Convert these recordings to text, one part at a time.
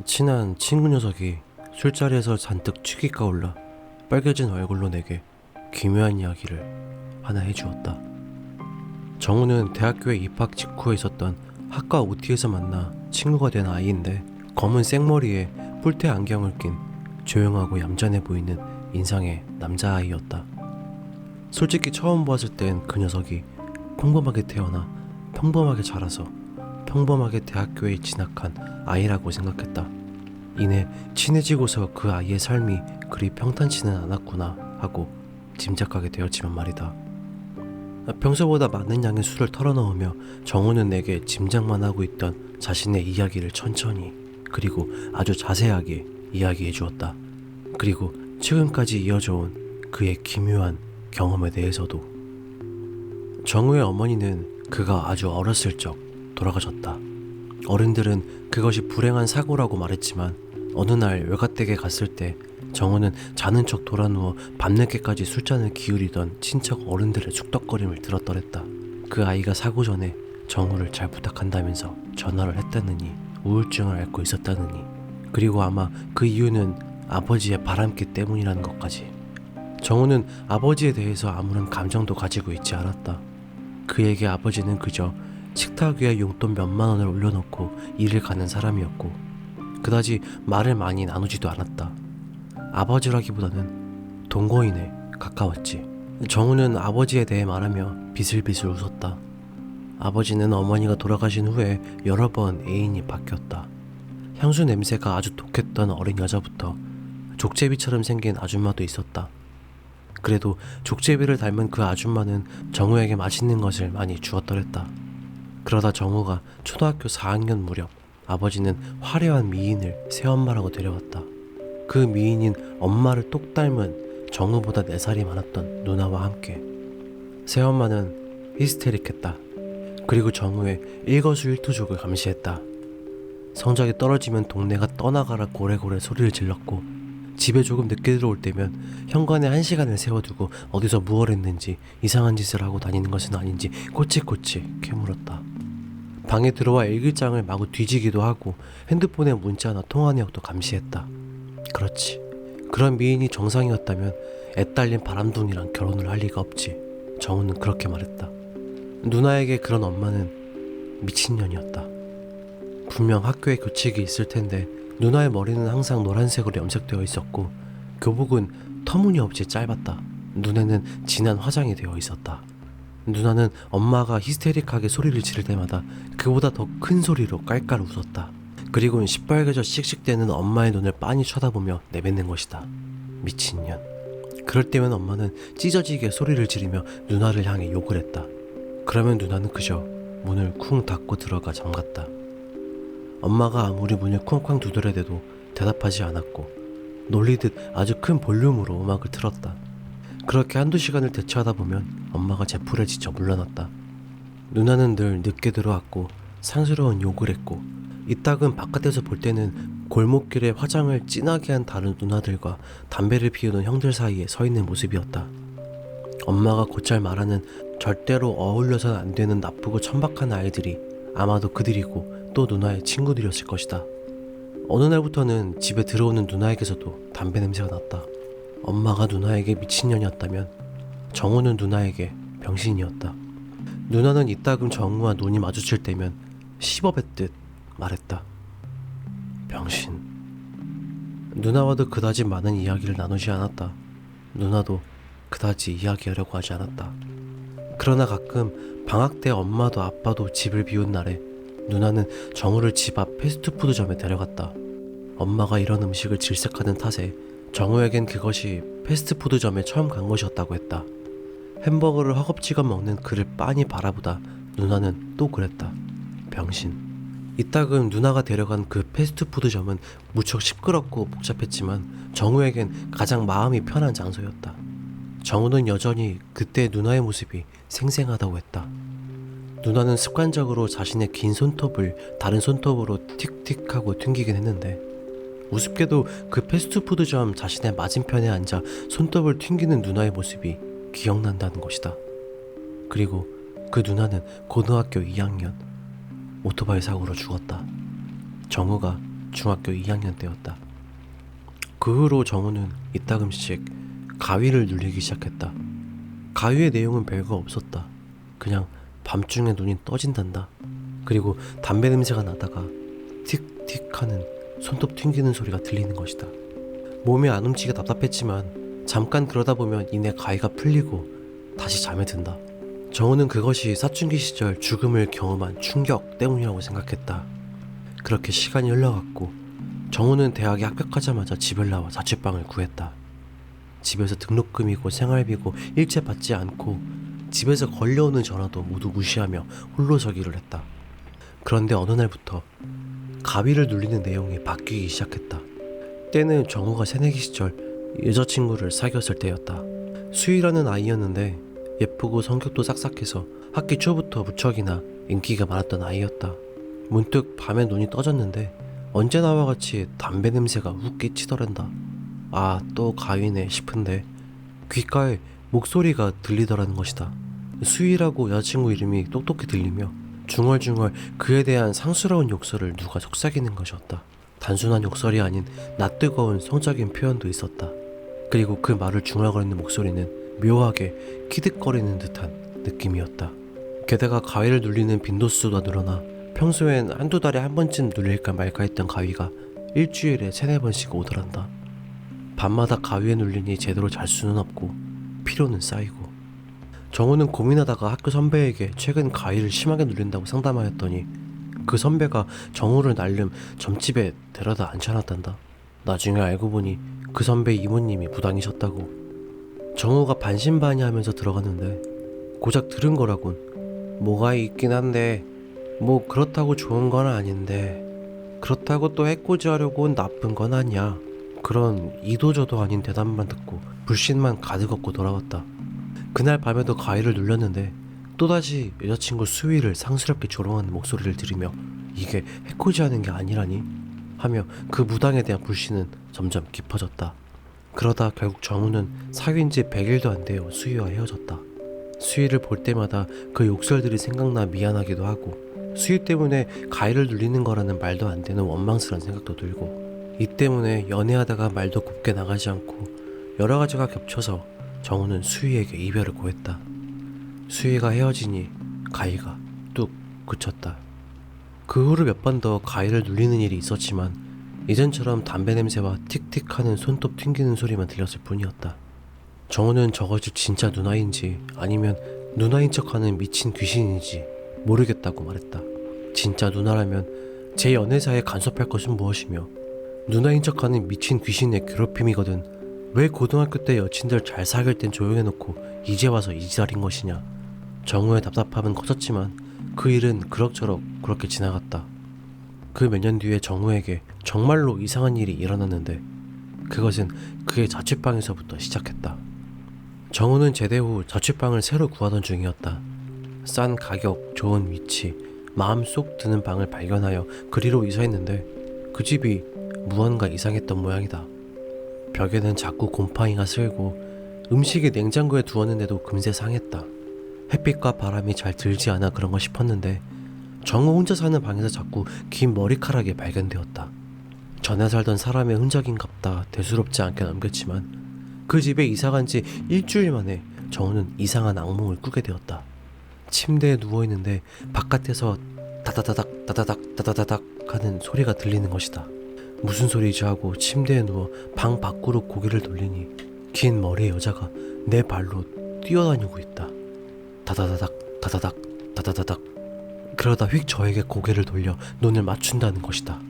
친한 친구 녀석이 술자리에서 잔뜩 취기 까올라 빨개진 얼굴로 내게 기묘한 이야기를 하나 해주었다. 정우는 대학교에 입학 직후에 있었던 학과 OT에서 만나 친구가 된 아이인데, 검은 생머리에 뿔테 안경을 낀 조용하고 얌전해 보이는 인상의 남자아이였다. 솔직히 처음 보았을 땐 그 녀석이 평범하게 태어나 평범하게 자라서 평범하게 대학교에 진학한 아이라고 생각했다. 이내 친해지고서 그 아이의 삶이 그리 평탄치는 않았구나 하고 짐작하게 되었지만 말이다. 평소보다 많은 양의 술을 털어넣으며 정우는 내게 짐작만 하고 있던 자신의 이야기를 천천히 그리고 아주 자세하게 이야기해 주었다. 그리고 최근까지 이어져온 그의 기묘한 경험에 대해서도. 정우의 어머니는 그가 아주 어렸을 적 돌아가셨다. 어른들은 그것이 불행한 사고라고 말했지만, 어느 날 외갓댁에 갔을 때 정우는 자는 척 돌아누워 밤늦게까지 술잔을 기울이던 친척 어른들의 숙덕거림을 들었더랬다. 그 아이가 사고 전에 정우를 잘 부탁한다면서 전화를 했다느니, 우울증을 앓고 있었다느니, 그리고 아마 그 이유는 아버지의 바람기 때문이라는 것까지. 정우는 아버지에 대해서 아무런 감정도 가지고 있지 않았다. 그에게 아버지는 그저 식탁 위에 용돈 몇만 원을 올려놓고 일을 가는 사람이었고, 그다지 말을 많이 나누지도 않았다. 아버지라기보다는 동거인에 가까웠지. 정우는 아버지에 대해 말하며 비슬비슬 웃었다. 아버지는 어머니가 돌아가신 후에 여러 번 애인이 바뀌었다. 향수 냄새가 아주 독했던 어린 여자부터 족제비처럼 생긴 아줌마도 있었다. 그래도 족제비를 닮은 그 아줌마는 정우에게 맛있는 것을 많이 주었더랬다. 그러다 정우가 초등학교 4학년 무렵 아버지는 화려한 미인을 새엄마라고 데려왔다. 그 미인인 엄마를 똑 닮은 정우보다 4살이 많았던 누나와 함께. 새엄마는 히스테릭했다. 그리고 정우의 일거수일투족을 감시했다. 성적이 떨어지면 동네가 떠나가라 고래고래 소리를 질렀고, 집에 조금 늦게 들어올 때면 현관에 1시간을 세워두고 어디서 무얼 했는지, 이상한 짓을 하고 다니는 것은 아닌지 꼬치꼬치 캐물었다. 방에 들어와 일기장을 마구 뒤지기도 하고 핸드폰에 문자나 통화 내역도 감시했다. 그렇지, 그런 미인이 정상이었다면 애딸린 바람둥이랑 결혼을 할 리가 없지. 정우는 그렇게 말했다. 누나에게 그런 엄마는 미친년이었다. 분명 학교에 교칙이 있을 텐데 누나의 머리는 항상 노란색으로 염색되어 있었고, 교복은 터무니없이 짧았다. 눈에는 진한 화장이 되어 있었다. 누나는 엄마가 히스테릭하게 소리를 지를 때마다 그보다 더 큰 소리로 깔깔 웃었다. 그리고는 시뻘개져 씩씩대는 엄마의 눈을 빤히 쳐다보며 내뱉는 것이다. 미친년. 그럴 때면 엄마는 찢어지게 소리를 지르며 누나를 향해 욕을 했다. 그러면 누나는 그저 문을 쿵 닫고 들어가 잠갔다. 엄마가 아무리 문을 쿵쾅 두드려대도 대답하지 않았고, 놀리듯 아주 큰 볼륨으로 음악을 틀었다. 그렇게 한두 시간을 대처하다 보면 엄마가 제풀에 지쳐 물러났다. 누나는 늘 늦게 들어왔고 상스러운 욕을 했고, 이따금 바깥에서 볼 때는 골목길에 화장을 진하게 한 다른 누나들과 담배를 피우는 형들 사이에 서 있는 모습이었다. 엄마가 곧잘 말하는 절대로 어울려서는 안 되는 나쁘고 천박한 아이들이 아마도 그들이고 또 누나의 친구들이었을 것이다. 어느 날부터는 집에 들어오는 누나에게서도 담배 냄새가 났다. 엄마가 누나에게 미친년이었다면 정우는 누나에게 병신이었다. 누나는 이따금 정우와 눈이 마주칠 때면 씹어뱉듯 말했다. 병신. 누나와도 그다지 많은 이야기를 나누지 않았다. 누나도 그다지 이야기하려고 하지 않았다. 그러나 가끔 방학 때 엄마도 아빠도 집을 비운 날에 누나는 정우를 집 앞 패스트푸드점에 데려갔다. 엄마가 이런 음식을 질색하는 탓에 정우에겐 그것이 패스트푸드점에 처음 간 것이었다고 했다. 햄버거를 허겁지겁 먹는 그를 빤히 바라보다 누나는 또 그랬다. 병신. 이따금 누나가 데려간 그 패스트푸드점은 무척 시끄럽고 복잡했지만 정우에겐 가장 마음이 편한 장소였다. 정우는 여전히 그때 누나의 모습이 생생하다고 했다. 누나는 습관적으로 자신의 긴 손톱을 다른 손톱으로 틱틱하고 튕기긴 했는데, 우습게도 그 패스트푸드점 자신의 맞은편에 앉아 손톱을 튕기는 누나의 모습이 기억난다는 것이다. 그리고 그 누나는 고등학교 2학년 오토바이 사고로 죽었다. 정우가 중학교 2학년 때였다. 그 후로 정우는 이따금씩 가위를 눌리기 시작했다. 가위의 내용은 별거 없었다. 그냥 밤중에 눈이 떠진단다. 그리고 담배 냄새가 나다가 틱틱 하는 손톱 튕기는 소리가 들리는 것이다. 몸이 안 움직여 답답했지만 잠깐 그러다 보면 이내 가위가 풀리고 다시 잠에 든다. 정우는 그것이 사춘기 시절 죽음을 경험한 충격 때문이라고 생각했다. 그렇게 시간이 흘러갔고 정우는 대학에 합격하자마자 집을 나와 자취방을 구했다. 집에서 등록금이고 생활비고 일체 받지 않고 집에서 걸려오는 전화도 모두 무시하며 홀로 서기를 했다. 그런데 어느 날부터 가위를 눌리는 내용이 바뀌기 시작했다. 때는 정우가 새내기 시절 여자친구를 사귀었을 때였다. 수희라는 아이였는데 예쁘고 성격도 싹싹해서 학기 초부터 무척이나 인기가 많았던 아이였다. 문득 밤에 눈이 떠졌는데 언제나와 같이 담배 냄새가 훅 끼치더란다. 아, 또 가위네 싶은데 귓가에 목소리가 들리더라는 것이다. 수희라고 여자친구 이름이 똑똑히 들리며 중얼중얼 그에 대한 상스러운 욕설을 누가 속삭이는 것이었다. 단순한 욕설이 아닌 낯뜨거운 성적인 표현도 있었다. 그리고 그 말을 중얼거리는 목소리는 묘하게 키득거리는 듯한 느낌이었다. 게다가 가위를 눌리는 빈도수가 늘어나 평소엔 한두 달에 한 번쯤 눌릴까 말까 했던 가위가 일주일에 3-4번씩 오더란다. 밤마다 가위에 눌리니 제대로 잘 수는 없고 피로는 쌓이고. 정우는 고민하다가 학교 선배에게 최근 가위를 심하게 눌린다고 상담하였더니 그 선배가 정우를 날름 점집에 데려다 앉혀놨단다. 나중에 알고 보니 그 선배 이모님이 무당이셨다고. 정우가 반신반의하면서 들어갔는데 고작 들은 거라곤. 뭐가 있긴 한데 뭐 그렇다고 좋은 건 아닌데 그렇다고 또 해코지하려고 나쁜 건 아니야. 그런 이도저도 아닌 대답만 듣고 불신만 가득 얻고 돌아왔다. 그날 밤에도 가위를 눌렸는데 또다시 여자친구 수위를 상스럽게 조롱하는 목소리를 들으며 이게 해코지하는 게 아니라니? 하며 그 무당에 대한 불신은 점점 깊어졌다. 그러다 결국 정우는 사귄 지 100일도 안 되어 수희와 헤어졌다. 수희를 볼 때마다 그 욕설들이 생각나 미안하기도 하고 수희 때문에 가위를 눌리는 거라는 말도 안 되는 원망스러운 생각도 들고 이 때문에 연애하다가 말도 곱게 나가지 않고 여러 가지가 겹쳐서 정우는 수희에게 이별을 고했다. 수희가 헤어지니 가위가 뚝 그쳤다. 그 후로 몇 번 더 가위를 눌리는 일이 있었지만 이전처럼 담배 냄새와 틱틱하는 손톱 튕기는 소리만 들렸을 뿐이었다. 정우는 저것이 진짜 누나인지 아니면 누나인 척하는 미친 귀신인지 모르겠다고 말했다. 진짜 누나라면 제 연애사에 간섭할 것은 무엇이며 누나인 척하는 미친 귀신의 괴롭힘이거든 왜 고등학교 때 여친들 잘 사귈 땐 조용해놓고 이제 와서 이 지랄인 것이냐. 정우의 답답함은 커졌지만 그 일은 그럭저럭 그렇게 지나갔다. 그 몇 년 뒤에 정우에게 정말로 이상한 일이 일어났는데 그것은 그의 자취방에서부터 시작했다. 정우는 제대 후 자취방을 새로 구하던 중이었다. 싼 가격, 좋은 위치, 마음 쏙 드는 방을 발견하여 그리로 이사했는데 그 집이 무언가 이상했던 모양이다. 벽에는 자꾸 곰팡이가 슬고 음식이 냉장고에 두었는데도 금세 상했다. 햇빛과 바람이 잘 들지 않아 그런가 싶었는데 정우 혼자 사는 방에서 자꾸 긴 머리카락이 발견되었다. 전에 살던 사람의 흔적인갑다 대수롭지 않게 넘겼지만 그 집에 이사간 지 일주일 만에 정우는 이상한 악몽을 꾸게 되었다. 침대에 누워있는데 바깥에서 다다다닥 다다닥 다다다닥 하는 소리가 들리는 것이다. 무슨 소리지 하고 침대에 누워 방 밖으로 고개를 돌리니 긴 머리의 여자가 내 발로 뛰어다니고 있다. 다다다닥 다다닥 다다다닥. 그러다 휙 저에게 고개를 돌려 눈을 맞춘다는 것이다.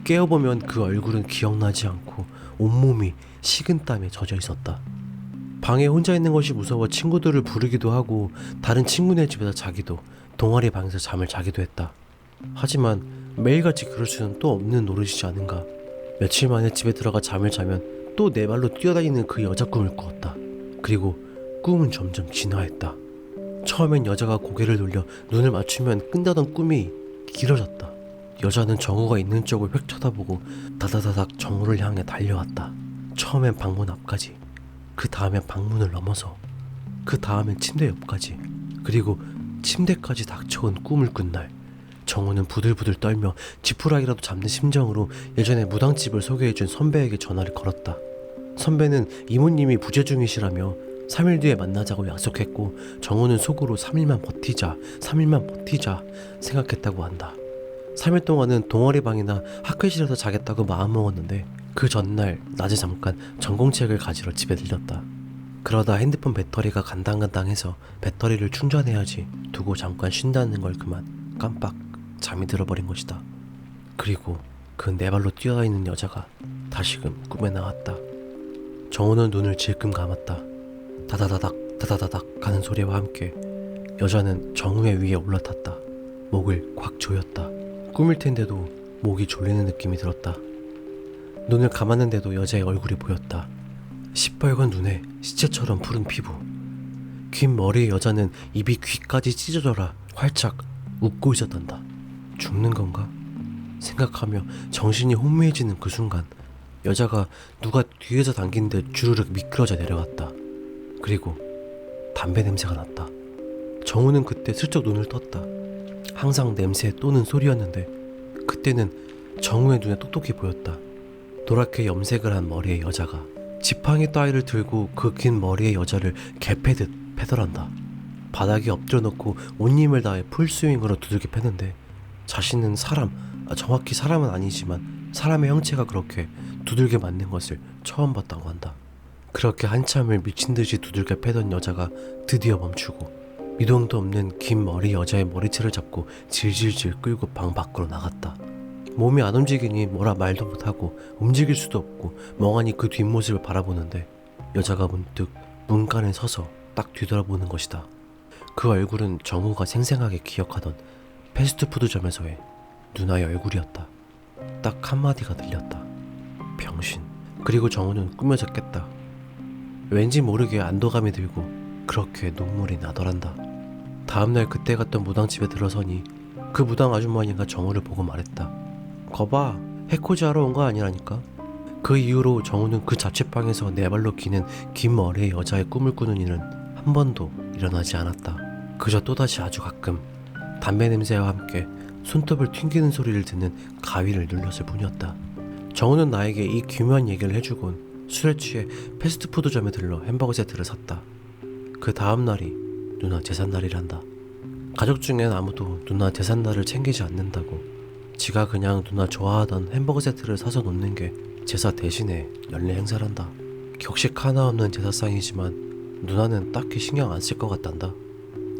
깨어보면 그 얼굴은 기억나지 않고 온몸이 식은땀에 젖어 있었다. 방에 혼자 있는 것이 무서워 친구들을 부르기도 하고 다른 친구네 집에서 자기도 동아리 방에서 잠을 자기도 했다. 하지만 매일같이 그럴 수는 또 없는 노릇이지 않은가. 며칠 만에 집에 들어가 잠을 자면 또 내 발로 뛰어다니는 그 여자 꿈을 꾸었다. 그리고 꿈은 점점 진화했다. 처음엔 여자가 고개를 돌려 눈을 맞추면 끝나던 꿈이 길어졌다. 여자는 정우가 있는 쪽을 휙 쳐다보고 다다다닥 정우를 향해 달려왔다. 처음엔 방문 앞까지, 그 다음엔 방문을 넘어서, 그 다음엔 침대 옆까지, 그리고 침대까지 닥쳐온 꿈을 꾼 날 정우는 부들부들 떨며 지푸라기라도 잡는 심정으로 예전에 무당집을 소개해준 선배에게 전화를 걸었다. 선배는 이모님이 부재 중이시라며 3일 뒤에 만나자고 약속했고 정우는 속으로 3일만 버티자 생각했다고 한다. 3일 동안은 동아리 방이나 학교실에서 자겠다고 마음먹었는데 그 전날 낮에 잠깐 전공책을 가지러 집에 들렸다. 그러다 핸드폰 배터리가 간당간당해서 배터리를 충전해야지 두고 잠깐 쉰다는 걸 그만 깜빡 잠이 들어버린 것이다. 그리고 그 네 발로 뛰어다니는 여자가 다시금 꿈에 나왔다. 정우는 눈을 질끔 감았다. 다다다닥 하는 소리와 함께 여자는 정우의 위에 올라탔다. 목을 꽉 조였다. 꿈일 텐데도 목이 졸리는 느낌이 들었다. 눈을 감았는데도 여자의 얼굴이 보였다. 시뻘건 눈에 시체처럼 푸른 피부. 긴 머리의 여자는 입이 귀까지 찢어져라 활짝 웃고 있었단다. 죽는 건가? 생각하며 정신이 혼미해지는 그 순간 여자가 누가 뒤에서 당긴 듯 주르륵 미끄러져 내려갔다. 그리고 담배 냄새가 났다. 정우는 그때 슬쩍 눈을 떴다. 항상 냄새에 또는 소리였는데 그때는 정우의 눈에 똑똑히 보였다. 노랗게 염색을 한 머리의 여자가 지팡이 따위를 들고 그 긴 머리의 여자를 개패듯 패더란다. 바닥에 엎드려 놓고 온 힘을 다해 풀스윙으로 두들겨 패는데 자신은 정확히 사람은 아니지만 사람의 형체가 그렇게 두들겨 맞는 것을 처음 봤다고 한다. 그렇게 한참을 미친듯이 두들겨 패던 여자가 드디어 멈추고 미동도 없는 긴 머리 여자의 머리채를 잡고 질질질 끌고 방 밖으로 나갔다. 몸이 안 움직이니 뭐라 말도 못하고 움직일 수도 없고 멍하니 그 뒷모습을 바라보는데 여자가 문득 문간에 서서 딱 뒤돌아보는 것이다. 그 얼굴은 정우가 생생하게 기억하던 패스트푸드점에서의 누나의 얼굴이었다. 딱 한마디가 들렸다. 병신. 그리고 정우는 꾸며졌겠다. 왠지 모르게 안도감이 들고 그렇게 눈물이 나더란다. 다음날 그때 갔던 무당집에 들어서니 그 무당 아주머니가 정우를 보고 말했다. 거봐, 해코지 하러 온 거 아니라니까. 그 이후로 정우는 그 자취방에서 네 발로 기는 긴 머리의 여자의 꿈을 꾸는 일은 한 번도 일어나지 않았다. 그저 또다시 아주 가끔 담배 냄새와 함께 손톱을 튕기는 소리를 듣는 가위를 눌렀을 뿐이었다. 정우는 나에게 이 기묘한 얘기를 해주곤 술에 취해 패스트푸드점에 들러 햄버거 세트를 샀다. 그 다음 날이 누나 제삿날이란다. 가족 중엔 아무도 누나 제삿날을 챙기지 않는다고 지가 그냥 누나 좋아하던 햄버거 세트를 사서 놓는 게 제사 대신에 연례 행사란다. 격식 하나 없는 제사상이지만 누나는 딱히 신경 안 쓸 것 같단다.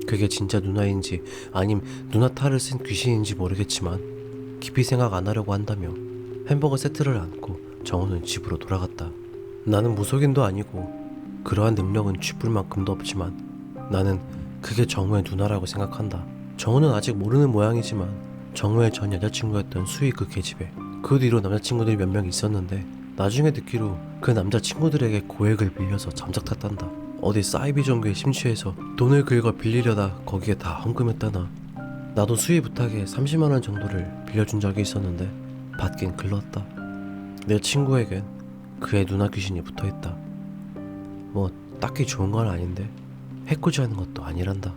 그게 진짜 누나인지 아님 누나 탈을 쓴 귀신인지 모르겠지만 깊이 생각 안 하려고 한다며 햄버거 세트를 안고 정우는 집으로 돌아갔다. 나는 무속인도 아니고 그러한 능력은 쥐뿔 만큼도 없지만 나는 그게 정우의 누나라고 생각한다. 정우는 아직 모르는 모양이지만 정우의 전 여자친구였던 수희 그 계집애, 그 뒤로 남자친구들이 몇 명 있었는데 나중에 듣기로 그 남자친구들에게 고액을 빌려서 잠적탔단다. 어디 사이비 종교에 심취해서 돈을 긁어 빌리려다 거기에 다 헌금했다나. 나도 수희 부탁에 30만원 정도를 빌려준 적이 있었는데 받긴 글렀다. 내 친구에겐 그의 누나 귀신이 붙어있다. 뭐 딱히 좋은 건 아닌데 해코지 하는 것도 아니란다.